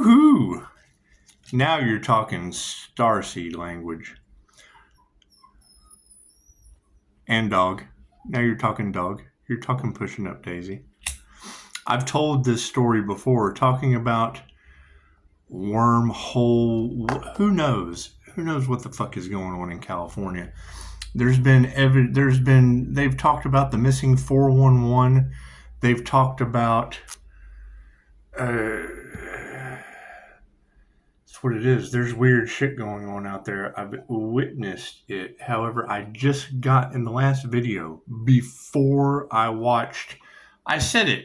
Woohoo! Now you're talking starseed language. And dog. Now you're talking dog. You're talking pushing up Daisy. I've told this story before, talking about wormhole. Who knows? Who knows what the fuck is going on in California? They've talked about the missing 411. They've talked about that's what it is. There's weird shit going on out there. I've witnessed it. However, I just got in the last video before I said it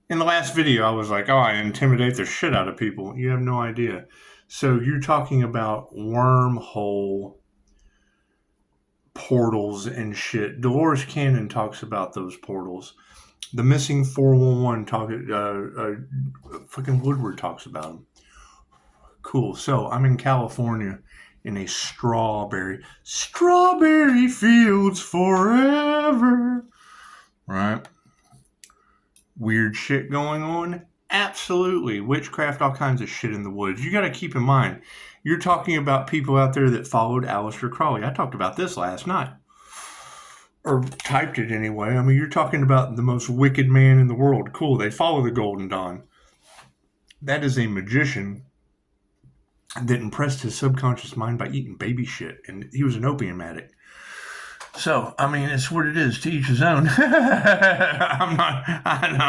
in the last video. I was like, oh, I intimidate the shit out of people. You have no idea. So you're talking about wormhole portals and shit. Dolores Cannon talks about those portals. The missing 411 fucking Woodward talks about them. Cool. So I'm in California in a strawberry fields forever. Right? Weird shit going on? Absolutely. Witchcraft, all kinds of shit in the woods. You got to keep in mind, you're talking about people out there that followed Aleister Crowley. I talked about this last night. Or typed it anyway. I mean, you're talking about the most wicked man in the world. Cool. They follow the Golden Dawn. That is a magician that impressed his subconscious mind by eating baby shit. And he was an opium addict. So, I mean, it's what it is. To each his own. I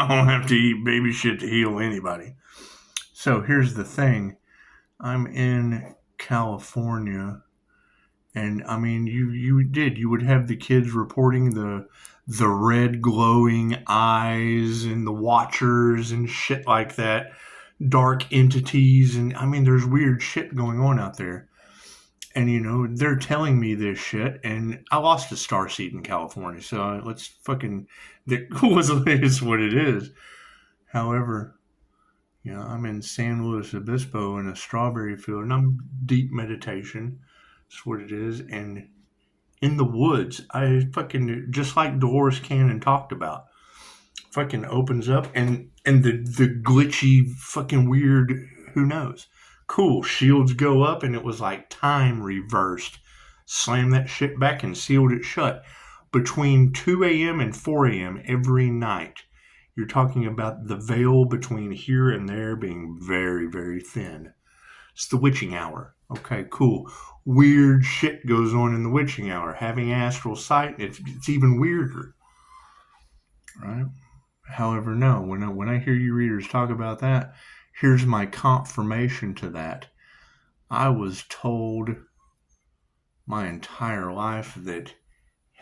don't have to eat baby shit to heal anybody. So, here's the thing. I'm in California. And, I mean, you would have the kids reporting the red glowing eyes and the watchers and shit like that. Dark entities. And, I mean, there's weird shit going on out there. And, you know, they're telling me this shit, and I lost a starseed in California, so let's fucking, it's what it is. However, you know, I'm in San Luis Obispo in a strawberry field, and I'm deep meditation. That's what it is. And in the woods, I fucking, just like Dolores Cannon talked about, fucking opens up, and the glitchy, fucking weird, who knows? Cool, shields go up, and it was like time reversed. Slam that shit back and sealed it shut. Between 2 a.m. and 4 a.m. every night, you're talking about the veil between here and there being very, very thin. It's the witching hour. Okay, cool. Weird shit goes on in the witching hour. Having astral sight, it's even weirder. Right? However, no, when I hear you readers talk about that, here's my confirmation to that. I was told my entire life that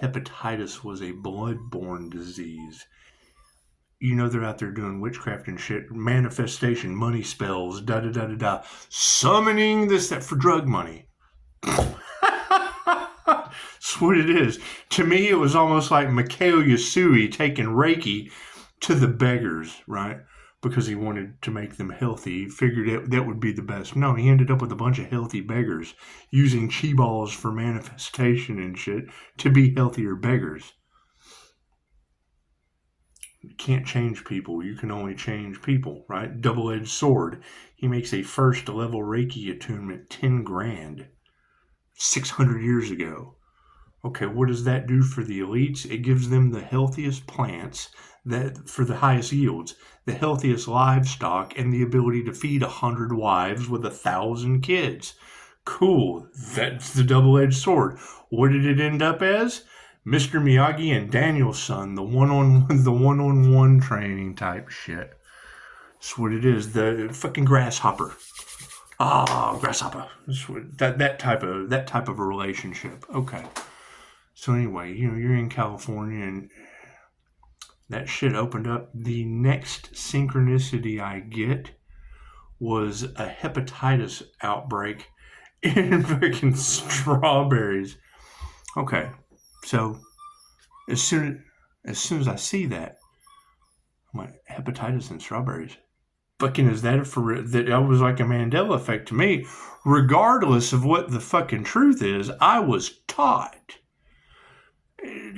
hepatitis was a blood-borne disease. You know, they're out there doing witchcraft and shit, manifestation, money spells, da-da-da-da-da, summoning this, that for drug money. That's what it is. To me, it was almost like Mikhail Yasui taking Reiki to the beggars, right? Because he wanted to make them healthy. He figured that would be the best. No, he ended up with a bunch of healthy beggars using chi balls for manifestation and shit to be healthier beggars. You can't change people. You can only change people, right? Double-edged sword. He makes a first level Reiki attunement, 10 grand, 600 years ago. Okay, what does that do for the elites? It gives them the healthiest plants that for the highest yields, the healthiest livestock, and the ability to feed 100 wives with 1,000 kids. Cool. That's the double-edged sword. What did it end up as? Mr. Miyagi and Danielson, the one-on-one training type shit. That's what it is. The fucking grasshopper. Grasshopper. That type of a relationship. Okay. So anyway, you know, you're in California and that shit opened up. The next synchronicity I get was a hepatitis outbreak in freaking strawberries. Okay, so as soon as I see that, I'm like, hepatitis and strawberries. Fucking is that that was like a Mandela effect to me. Regardless of what the fucking truth is, I was taught.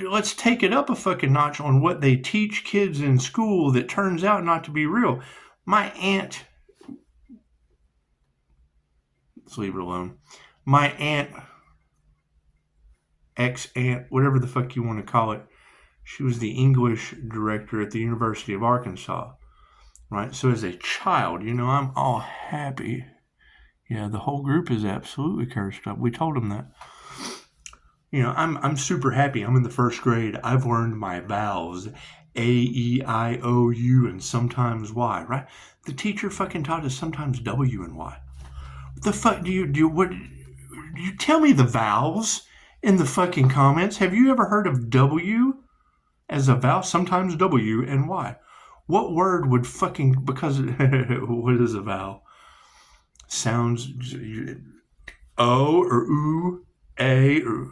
Let's take it up a fucking notch on what they teach kids in school that turns out not to be real. My aunt Let's leave it alone. My aunt, ex-aunt, whatever the fuck you want to call it, she was the English director at the University of Arkansas, right? So as a child, I'm all happy. Yeah, the whole group is absolutely cursed up. We told them that. I'm super happy. I'm in the first grade. I've learned my vowels. A, E, I, O, U, and sometimes Y, right? The teacher fucking taught us sometimes W and Y. What the fuck do you tell me the vowels in the fucking comments? Have you ever heard of W as a vowel? Sometimes W and Y. What word would fucking, because, what is a vowel? Sounds O or oo, A or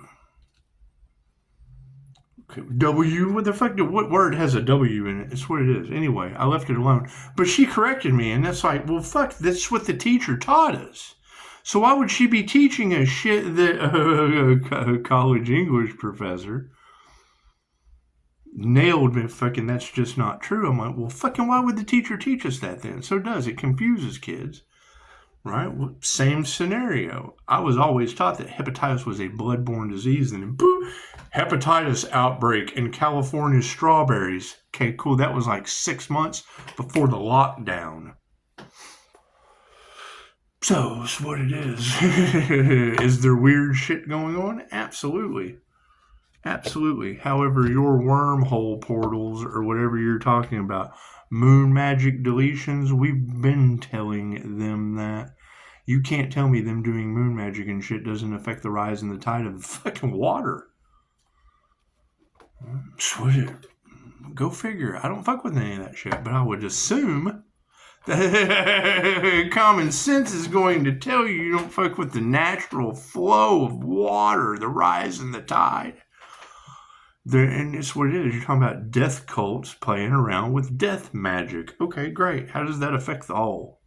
W. What the fuck? What word has a W in it? It's what it is. Anyway, I left it alone. But she corrected me, and that's like, well, fuck, that's what the teacher taught us. So why would she be teaching us shit that a college English professor nailed me? Fucking, that's just not true. I'm like, well, fucking, why would the teacher teach us that then? So it confuses kids. Right? Well, same scenario. I was always taught that hepatitis was a bloodborne disease, and then boom, hepatitis outbreak in California strawberries. Okay, cool. That was like 6 months before the lockdown. So, it's what it is. Is there weird shit going on? Absolutely. Absolutely. However, your wormhole portals or whatever you're talking about, moon magic deletions, we've been telling them that. You can't tell me them doing moon magic and shit doesn't affect the rise and the tide of the fucking water. Go figure. I don't fuck with any of that shit, but I would assume that common sense is going to tell you don't fuck with the natural flow of water, the rise and the tide. And it's what it is. You're talking about death cults playing around with death magic. Okay, great. How does that affect the whole?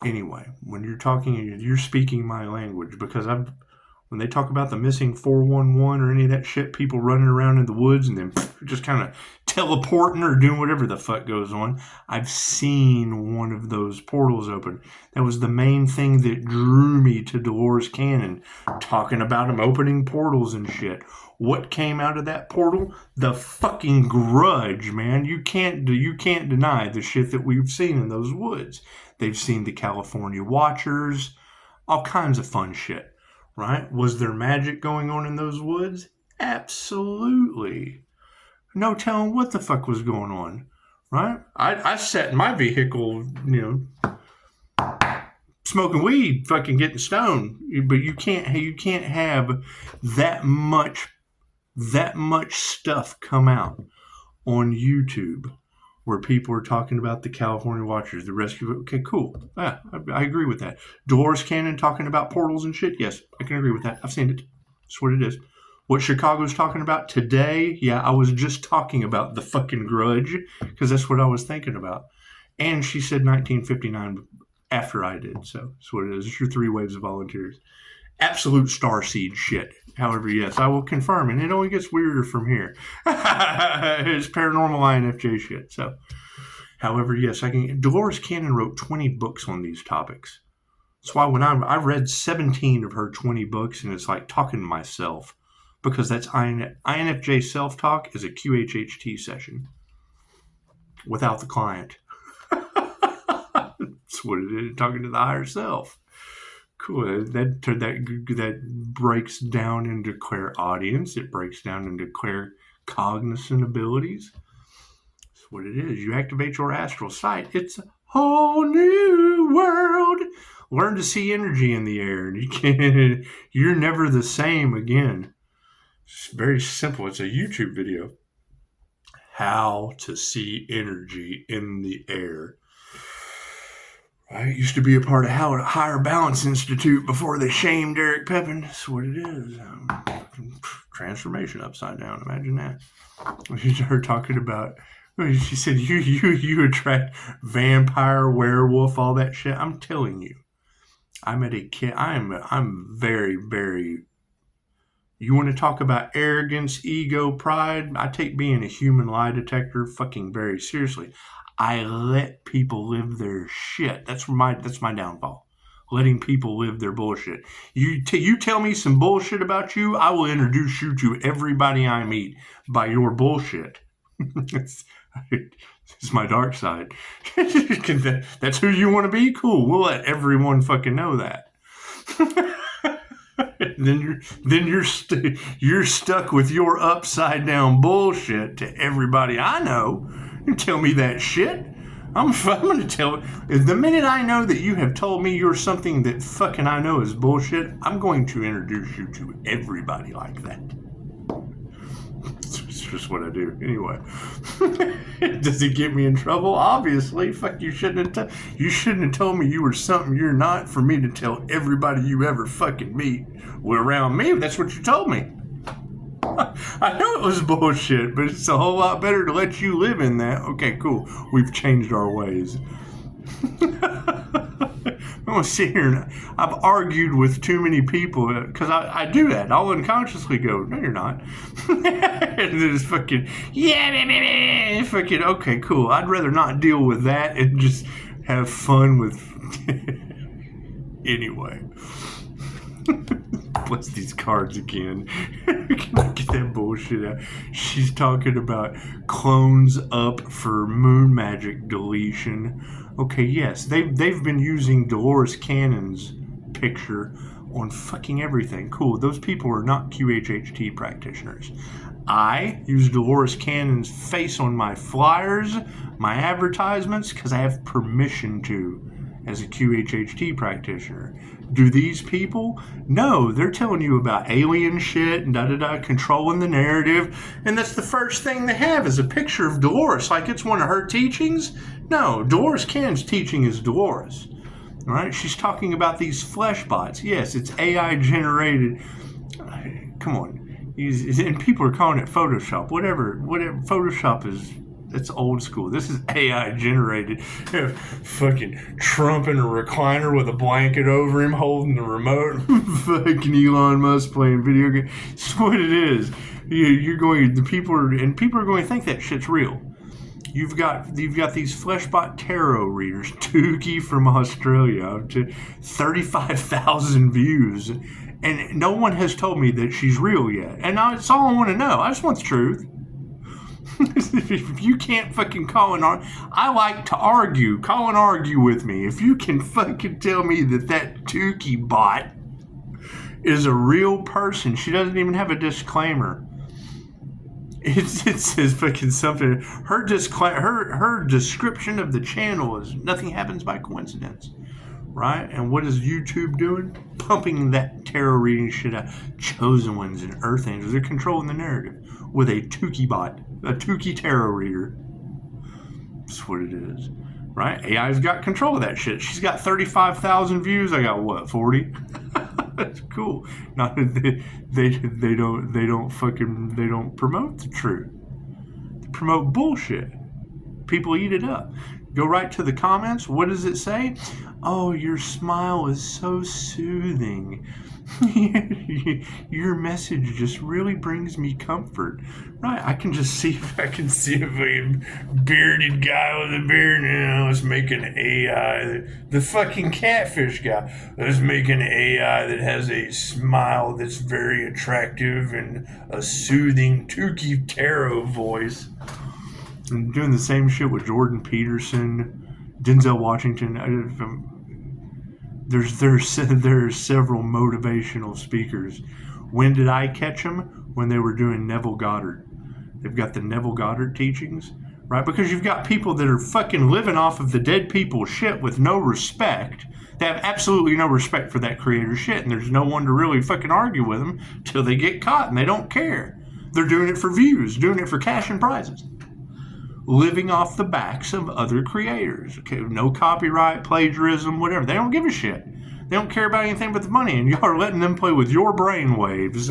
Anyway, when you're speaking my language, because when they talk about the missing 411 or any of that shit, people running around in the woods and then just kind of teleporting or doing whatever the fuck goes on, I've seen one of those portals open. That was the main thing that drew me to Dolores Cannon, talking about them opening portals and shit. What came out of that portal? The fucking grudge, man. You can't deny the shit that we've seen in those woods. They've seen the California Watchers, all kinds of fun shit, right? Was there magic going on in those woods? Absolutely. No telling what the fuck was going on, right? I sat in my vehicle, smoking weed, fucking getting stoned, but you can't have that much stuff come out on YouTube where people are talking about the California Watchers, the rescue. Okay, cool. I agree with that. Dolores Cannon talking about portals and shit. Yes, I can agree with that. I've seen it. That's what it is. What Chicago's talking about today, yeah, I was just talking about the fucking grudge because that's what I was thinking about. And she said 1959 after I did, so that's what it is. It's your 3 waves of volunteers. Absolute starseed shit. However, yes, I will confirm, and it only gets weirder from here. It's paranormal INFJ shit. So, however, yes, Dolores Cannon wrote 20 books on these topics. That's why when I read 17 of her 20 books, and it's like talking to myself, because that's INFJ self-talk is a QHHT session without the client. That's what it is, talking to the higher self. Cool. That breaks down into clairaudience. It breaks down into claircognizant abilities. That's what it is. You activate your astral sight. It's a whole new world. Learn to see energy in the air. You're never the same again. It's very simple. It's a YouTube video. How to see energy in the air. I used to be a part of Higher Balance Institute before they shamed Eric Pepin. That's what it is. Transformation upside down. Imagine that. Her talking about, she said, you attract vampire, werewolf, all that shit. I'm telling you, I met a kid. I'm very, very. You want to talk about arrogance, ego, pride? I take being a human lie detector fucking very seriously. I let people live their shit. That's my downfall. Letting people live their bullshit. You tell me some bullshit about you, I will introduce you to everybody I meet by your bullshit. It's my dark side. That's who you want to be? Cool. We'll let everyone fucking know that. Then you're stuck with your upside down bullshit to everybody I know. You tell me that shit. I'm going to tell the minute I know that you have told me you're something that fucking I know is bullshit, I'm going to introduce you to everybody like that. It's just what I do. Anyway. Does it get me in trouble? Obviously. Fuck, you shouldn't have told me you were something you're not for me to tell everybody you ever fucking meet around me. That's what you told me. I know it was bullshit, but it's a whole lot better to let you live in that. Okay, cool. We've changed our ways. I'm going to sit here and I've argued with too many people because I do that. I'll unconsciously go, no, you're not. And then it's fucking, yeah, fucking, okay, cool. I'd rather not deal with that and just have fun with. Anyway. Bless these cards again. Can I get that bullshit out? She's talking about clones up for moon magic deletion. Okay, yes, they've been using Dolores Cannon's picture on fucking everything. Cool, those people are not QHHT practitioners. I use Dolores Cannon's face on my flyers, my advertisements, because I have permission to as a QHHT practitioner. Do these people? No, they're telling you about alien shit and controlling the narrative. And that's the first thing they have is a picture of Dolores, like it's one of her teachings. No, Dolores Cannon's teaching is Dolores. All right, she's talking about these flesh bots. Yes, it's AI generated. Come on. And people are calling it Photoshop. Whatever. Photoshop is... It's old school. This is AI generated. Fucking Trump in a recliner with a blanket over him holding the remote. Fucking Elon Musk playing video games. That's what it is. People are going to think that shit's real. You've got these fleshbot tarot readers, Tukey from Australia, up to 35,000 views. And no one has told me that she's real yet. And it's all I want to know. I just want the truth. If you can't fucking call and argue, I like to argue. Call and argue with me. If you can fucking tell me that Tukey bot is a real person, she doesn't even have a disclaimer. It says fucking something. Her description of the channel is nothing happens by coincidence. Right? And what is YouTube doing? Pumping that tarot reading shit out. Chosen Ones and Earth Angels. They're controlling the narrative with a Tukey bot. A Tukey tarot reader. That's what it is. Right? AI's got control of that shit. She's got 35,000 views. I got what, 40? That's cool. Not they don't promote the truth. They promote bullshit. People eat it up. Go right to the comments. What does it say? Oh, your smile is so soothing. Your message just really brings me comfort. Right, I can just see if a bearded guy with a beard now. Let's make an AI. The fucking catfish guy. Let's make an AI that has a smile that's very attractive and a soothing Tukey tarot voice. I'm doing the same shit with Jordan Peterson, Denzel Washington. There's several motivational speakers. When did I catch them? When they were doing Neville Goddard. They've got the Neville Goddard teachings, right? Because you've got people that are fucking living off of the dead people's shit with no respect. They have absolutely no respect for that creator shit, and there's no one to really fucking argue with them till they get caught, and they don't care. They're doing it for views, doing it for cash and prizes. Living off the backs of other creators. Okay, no copyright, plagiarism, whatever. They don't give a shit. They don't care about anything but the money, and y'all are letting them play with your brain waves.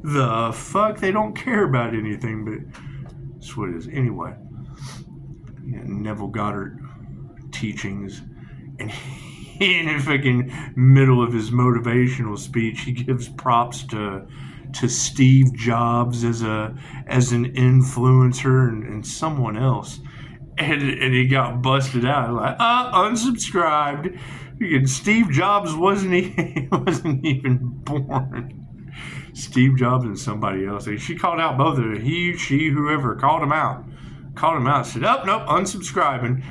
The fuck? They don't care about anything, but that's what it is. Anyway, Neville Goddard teachings, and in the fucking middle of his motivational speech, he gives props to Steve Jobs as an influencer and someone else. and he got busted out. Like, unsubscribed. Steve Jobs wasn't even born. Steve Jobs and somebody else. She called out both of them. He, she, whoever called him out. Said, "Oh, nope, unsubscribing."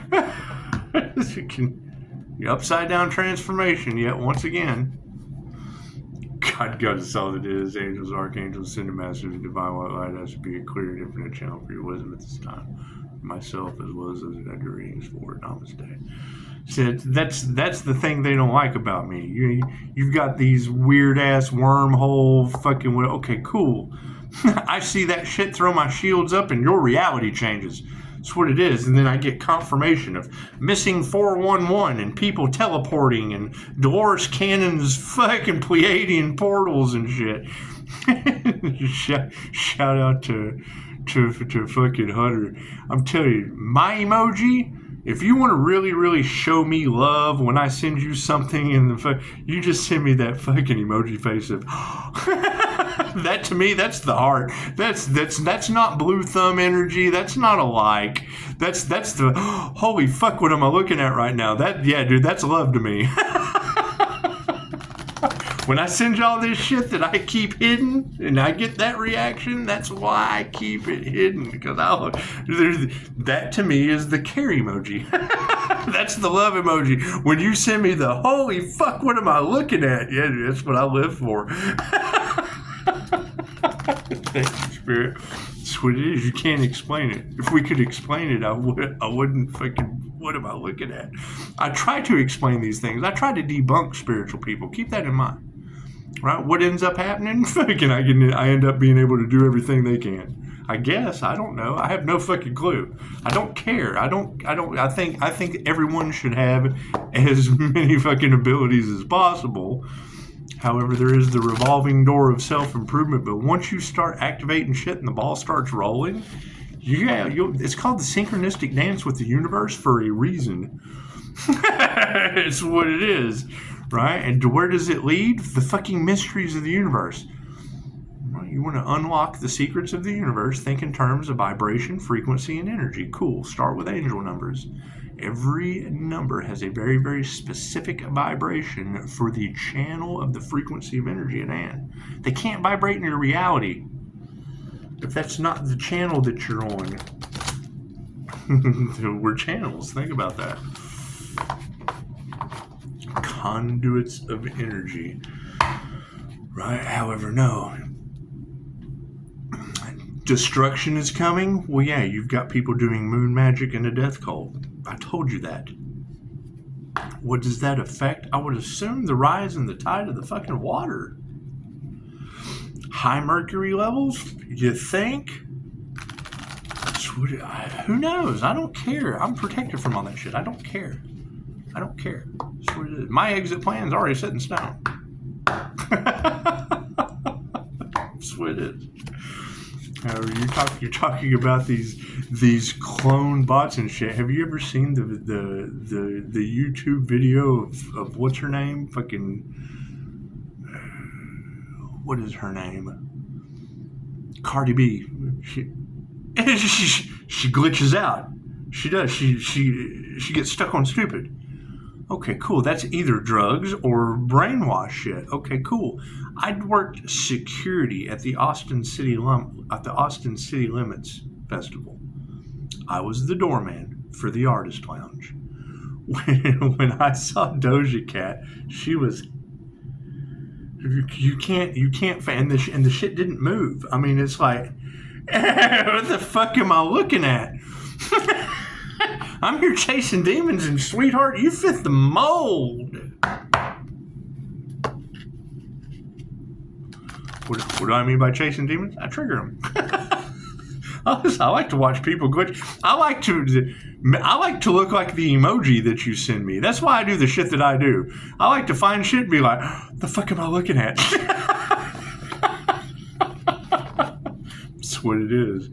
The upside down transformation yet once again. God is all it is. Angels, archangels, ascended masters, divine white light has to be a clear and infinite channel for your wisdom at this time. Myself as well as those that I do readings for. Namaste. So that's the thing they don't like about me. You've got these weird ass wormhole fucking. Okay, cool. I see that shit, throw my shields up, and your reality changes. That's what it is. And then I get confirmation of missing 411 and people teleporting and Dolores Cannon's fucking Pleiadian portals and shit. Shout out to fucking Hunter. I'm telling you, my emoji, if you want to really, really show me love when I send you something in the you just send me that fucking emoji face of that. To me, that's the heart. That's not blue thumb energy. That's not a like. That's the holy fuck, what am I looking at right now? Dude, that's love to me. When I send y'all this shit that I keep hidden and I get that reaction, that's why I keep it hidden. Because that to me is the care emoji. That's the love emoji. When you send me the holy fuck, what am I looking at? Yeah, that's what I live for. Thank you, Spirit. That's what it is. You can't explain it. If we could explain it, I wouldn't fucking. What am I looking at? I try to explain these things. I try to debunk spiritual people. Keep that in mind. Right? What ends up happening? Fucking, I end up being able to do everything they can. I guess. I don't know. I have no fucking clue. I don't care. I think everyone should have as many fucking abilities as possible. However, there is the revolving door of self-improvement. But once you start activating shit and the ball starts rolling, it's called the synchronistic dance with the universe for a reason. It's what it is, right? And to where does it lead? The fucking mysteries of the universe. You want to unlock the secrets of the universe, think in terms of vibration, frequency, and energy. Cool. Start with angel numbers. Every number has a very, very specific vibration for the channel of the frequency of energy at hand. They can't vibrate in your reality if that's not the channel that you're on. We're channels. Think about that. Conduits of energy. Right? However, no. Destruction is coming? Well, yeah, you've got people doing moon magic and a death cult. I told you that. What does that affect? I would assume the rise and the tide of the fucking water. High mercury levels? You think? Who knows? I don't care. I'm protected from all that shit. I don't care. That's what it is. My exit plan's already set in stone. That's what it is. You're talking about these clone bots and shit. Have you ever seen the YouTube video of what's her name? Fucking what is her name? Cardi B. She glitches out. She does. She gets stuck on stupid. Okay, cool. That's either drugs or brainwash shit. Okay, cool. I'd worked security at the Austin City Limits Festival. I was the doorman for the Artist Lounge. When I saw Doja Cat, she was. You can't, and the shit didn't move. I mean, it's like, what the fuck am I looking at? I'm here chasing demons, and sweetheart, you fit the mold. What do I mean by chasing demons? I trigger them. I like to watch people glitch. I like to look like the emoji that you send me. That's why I do the shit that I do. I like to find shit and be like, the fuck am I looking at? That's what it is.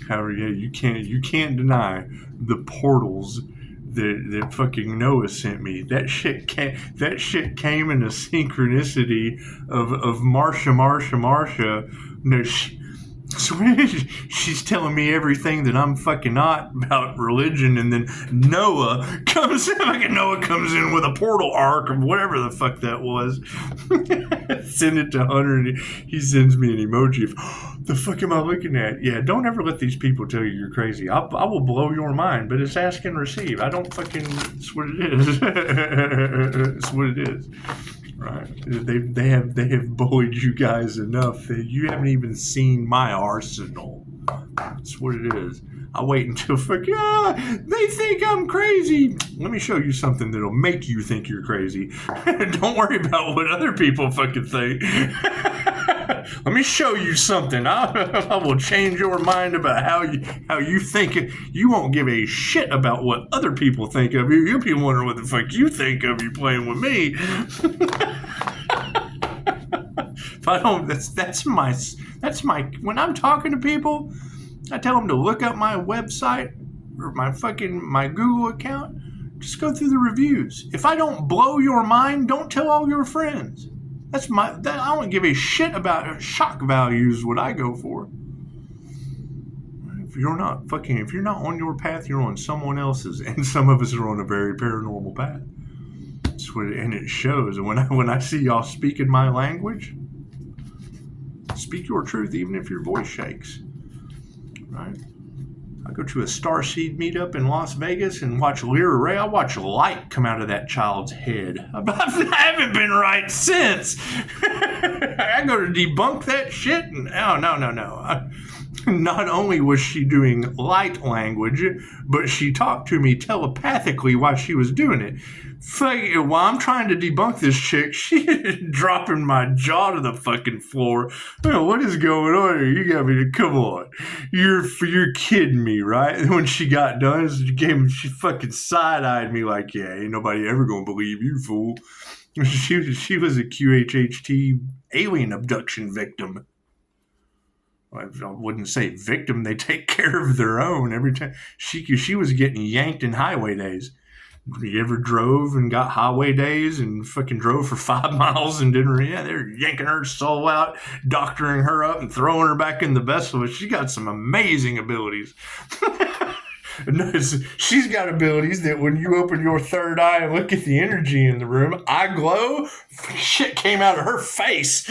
However, yeah, you can't deny the portals that fucking Noah sent me. That shit came in a synchronicity of Marsha. No, So she's telling me everything that I'm fucking not about religion, and then Noah comes in with a portal arc or whatever the fuck that was. Send it to Hunter, and he sends me an emoji of, the fuck am I looking at? Yeah, don't ever let these people tell you you're crazy. I will blow your mind, but it's ask and receive. I don't fucking, it's what it is. It's what it is. Right? They have bullied you guys enough that you haven't even seen my arsenal. That's what it is. I wait until they think I'm crazy. Let me show you something that'll make you think you're crazy. Don't worry about what other people fucking think. Let me show you something. I will change your mind about how you think. You won't give a shit about what other people think of you. You'll be wondering what the fuck you think of you playing with me. If I don't, that's my. When I'm talking to people, I tell them to look up my website or my Google account. Just go through the reviews. If I don't blow your mind, don't tell all your friends. I don't give a shit about shock values. What I go for. If you're not on your path, you're on someone else's, and some of us are on a very paranormal path. And it shows. And when I see y'all speaking my language, speak your truth, even if your voice shakes. Right? I go to a Starseed meetup in Las Vegas and watch Lyra Ray. I watch light come out of that child's head. I haven't been right since. I go to debunk that shit, and no. Not only was she doing light language, but she talked to me telepathically while she was doing it. While I'm trying to debunk this chick, she's dropping my jaw to the fucking floor. What is going on here? You got me to, come on. You're kidding me, right? And when she got done, she fucking side-eyed me like, yeah, ain't nobody ever gonna believe you, fool. She was a QHHT alien abduction victim. I wouldn't say victim. They take care of their own every time. She was getting yanked in highway days. You ever drove and got highway days and fucking drove for 5 miles and didn't? Yeah, they're yanking her soul out, doctoring her up, and throwing her back in the vessel. She got some amazing abilities. She's got abilities that when you open your third eye and look at the energy in the room, I glow. Shit came out of her face.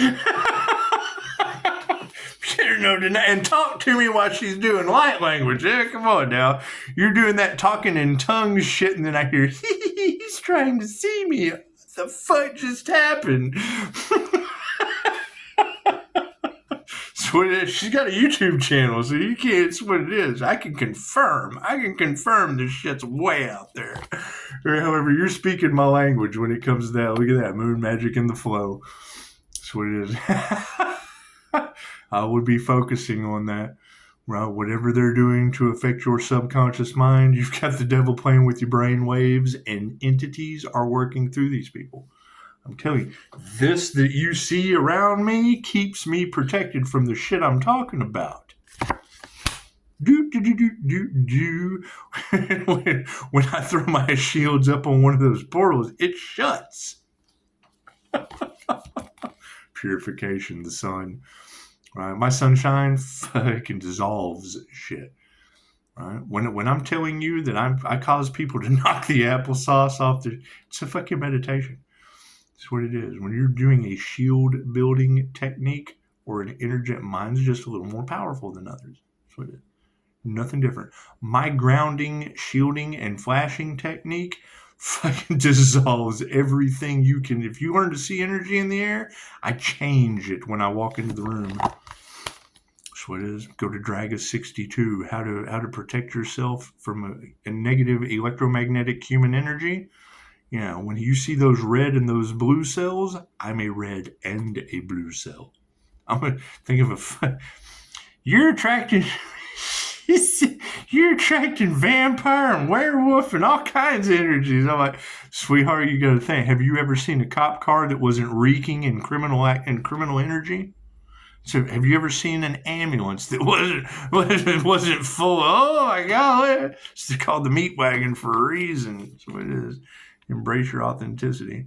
And talk to me while she's doing light language. Yeah, come on now. You're doing that talking in tongues shit, and then I hear, he's trying to see me. What the fuck just happened? She's got a YouTube channel, so you can't. It's what it is. I can confirm this shit's way out there. However, you're speaking my language when it comes to that. Look at that. Moon magic in the flow. That's what it is. I would be focusing on that. Right? Whatever they're doing to affect your subconscious mind, you've got the devil playing with your brain waves, and entities are working through these people. I'm telling you, this that you see around me keeps me protected from the shit I'm talking about. When I throw my shields up on one of those portals, it shuts. Purification, the sun. Right? My sunshine fucking dissolves shit. Right? When I'm telling you that I cause people to knock the applesauce off, it's a fucking meditation. That's what it is. When you're doing a shield building technique or an energetic, mine's just a little more powerful than others. That's what it is. Nothing different. My grounding, shielding, and flashing technique fucking dissolves everything you can. If you learn to see energy in the air, I change it when I walk into the room. That's what it is. Go to Draga 62. How to protect yourself from a negative electromagnetic human energy. Yeah, when you see those red and those blue cells, I'm a red and a blue cell. I'm gonna think of you're attracting vampire and werewolf and all kinds of energies. I'm like, sweetheart, you got to think. Have you ever seen a cop car that wasn't reeking in criminal energy? So, have you ever seen an ambulance that wasn't full of? Oh my God, it's called the meat wagon for a reason. That's what it is. Embrace your authenticity.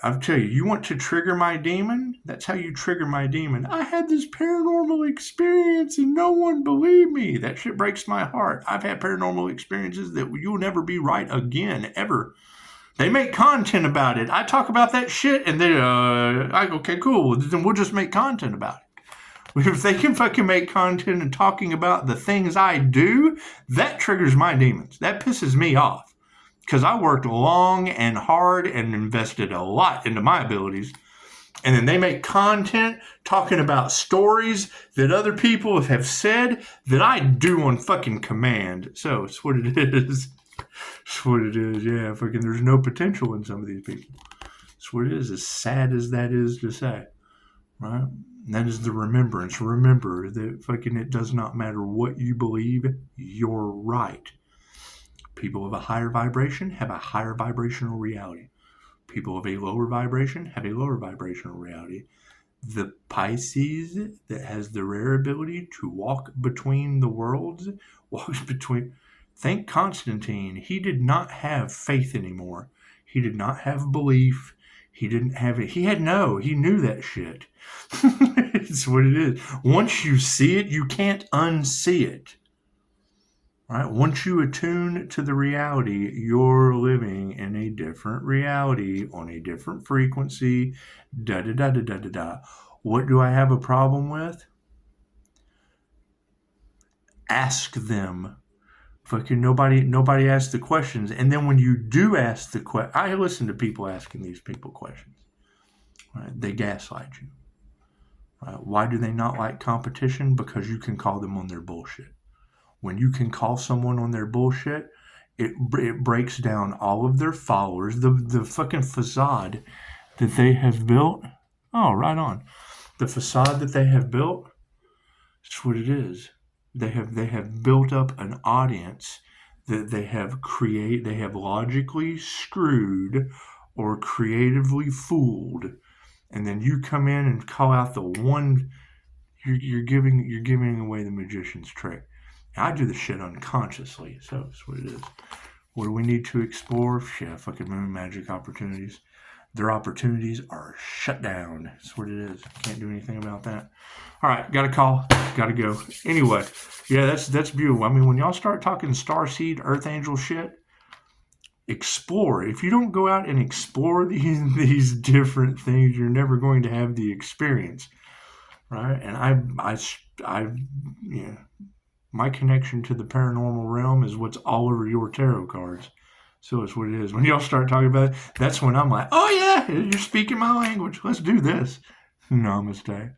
I'll tell you, you want to trigger my demon? That's how you trigger my demon. I had this paranormal experience and no one believed me. That shit breaks my heart. I've had paranormal experiences that you'll never be right again, ever. They make content about it. I talk about that shit and then I go, okay, cool. Then we'll just make content about it. If they can fucking make content and talking about the things I do, that triggers my demons. That pisses me off. Because I worked long and hard and invested a lot into my abilities. And then they make content talking about stories that other people have said that I do on fucking command. So it's what it is. It's what it is. Yeah, fucking there's no potential in some of these people. It's what it is, as sad as that is to say. Right? And that is the remembrance. Remember that fucking it does not matter what you believe, you're right. People of a higher vibration have a higher vibrational reality. People of a lower vibration have a lower vibrational reality. The Pisces that has the rare ability to walk between the worlds, walks between... Think Constantine. He did not have faith anymore. He did not have belief. He didn't have it. He knew that shit. It's what it is. Once you see it, you can't unsee it. Right? Once you attune to the reality, you're living in a different reality on a different frequency. Da da da da da da da. What do I have a problem with? Ask them. Fucking nobody asks the questions. And then when you do ask the question, I listen to people asking these people questions. Right? They gaslight you. Right? Why do they not like competition? Because you can call them on their bullshit. When you can call someone on their bullshit, it breaks down all of their followers, the fucking facade that they have built. Oh, right on. The facade that they have built, that's what it is. They have built up an audience that they have logically screwed or creatively fooled. And then you come in and call out the one, you're giving away the magician's trick. I do the shit unconsciously, so that's what it is. What do we need to explore? Yeah, fucking moon magic opportunities. Their opportunities are shut down. That's what it is. Can't do anything about that. All right, got a call. Got to go. Anyway, yeah, that's beautiful. I mean, when y'all start talking starseed, earth angel shit, explore. If you don't go out and explore these different things, you're never going to have the experience, right? And I my connection to the paranormal realm is what's all over your tarot cards. So it's what it is. When y'all start talking about it, that's when I'm like, oh yeah, you're speaking my language. Let's do this. Namaste.